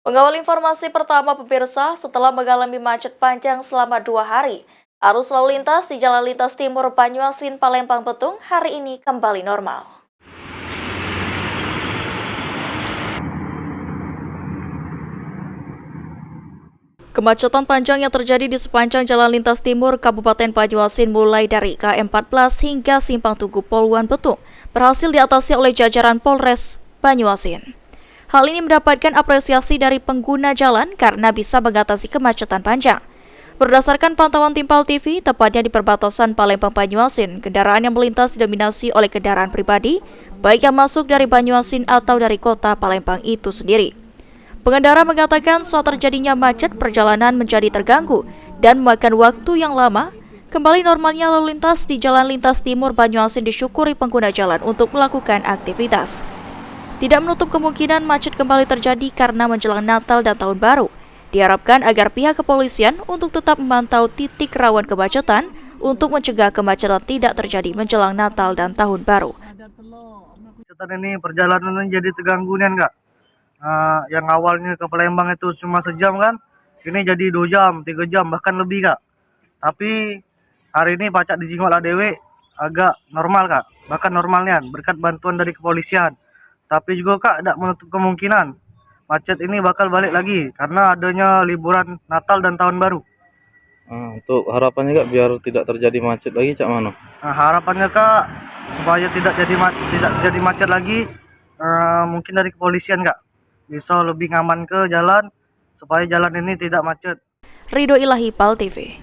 Mengawal informasi pertama pemirsa, setelah mengalami macet panjang selama 2 hari, arus lalu lintas di Jalan Lintas Timur Banyuasin Palembang Betung hari ini kembali normal. Kemacetan panjang yang terjadi di sepanjang Jalan Lintas Timur Kabupaten Banyuasin mulai dari KM 14 hingga Simpang Tugu Poluan Betung berhasil diatasi oleh jajaran Polres Banyuasin. Hal ini mendapatkan apresiasi dari pengguna jalan karena bisa mengatasi kemacetan panjang. Berdasarkan pantauan Timpal TV, tepatnya di perbatasan Palembang Banyuasin, kendaraan yang melintas didominasi oleh kendaraan pribadi, baik yang masuk dari Banyuasin atau dari kota Palembang itu sendiri. Pengendara mengatakan saat terjadinya macet, perjalanan menjadi terganggu dan memakan waktu yang lama. Kembali normalnya lalu lintas di Jalan Lintas Timur Banyuasin disyukuri pengguna jalan untuk melakukan aktivitas. Tidak menutup kemungkinan macet kembali terjadi karena menjelang Natal dan Tahun Baru. Diharapkan agar pihak kepolisian untuk tetap memantau titik rawan kemacetan untuk mencegah kemacetan tidak terjadi menjelang Natal dan Tahun Baru. Kemacetan ini perjalanan jadi terganggu nih enggak? Yang awalnya ke Palembang itu cuma sejam kan, ini jadi 2 jam, 3 jam, bahkan lebih kak. Tapi hari ini pacak di Jingwal ADW agak normal kak, bahkan normalnya berkat bantuan dari kepolisian. Tapi juga kak tidak menutup kemungkinan macet ini bakal balik lagi karena adanya liburan Natal dan Tahun Baru. Untuk harapannya kak biar tidak terjadi macet lagi cak mana? Harapannya kak supaya tidak jadi macet lagi, mungkin dari kepolisian kak bisa lebih ngaman ke jalan supaya jalan ini tidak macet. Ridho Ilahi, PAL TV.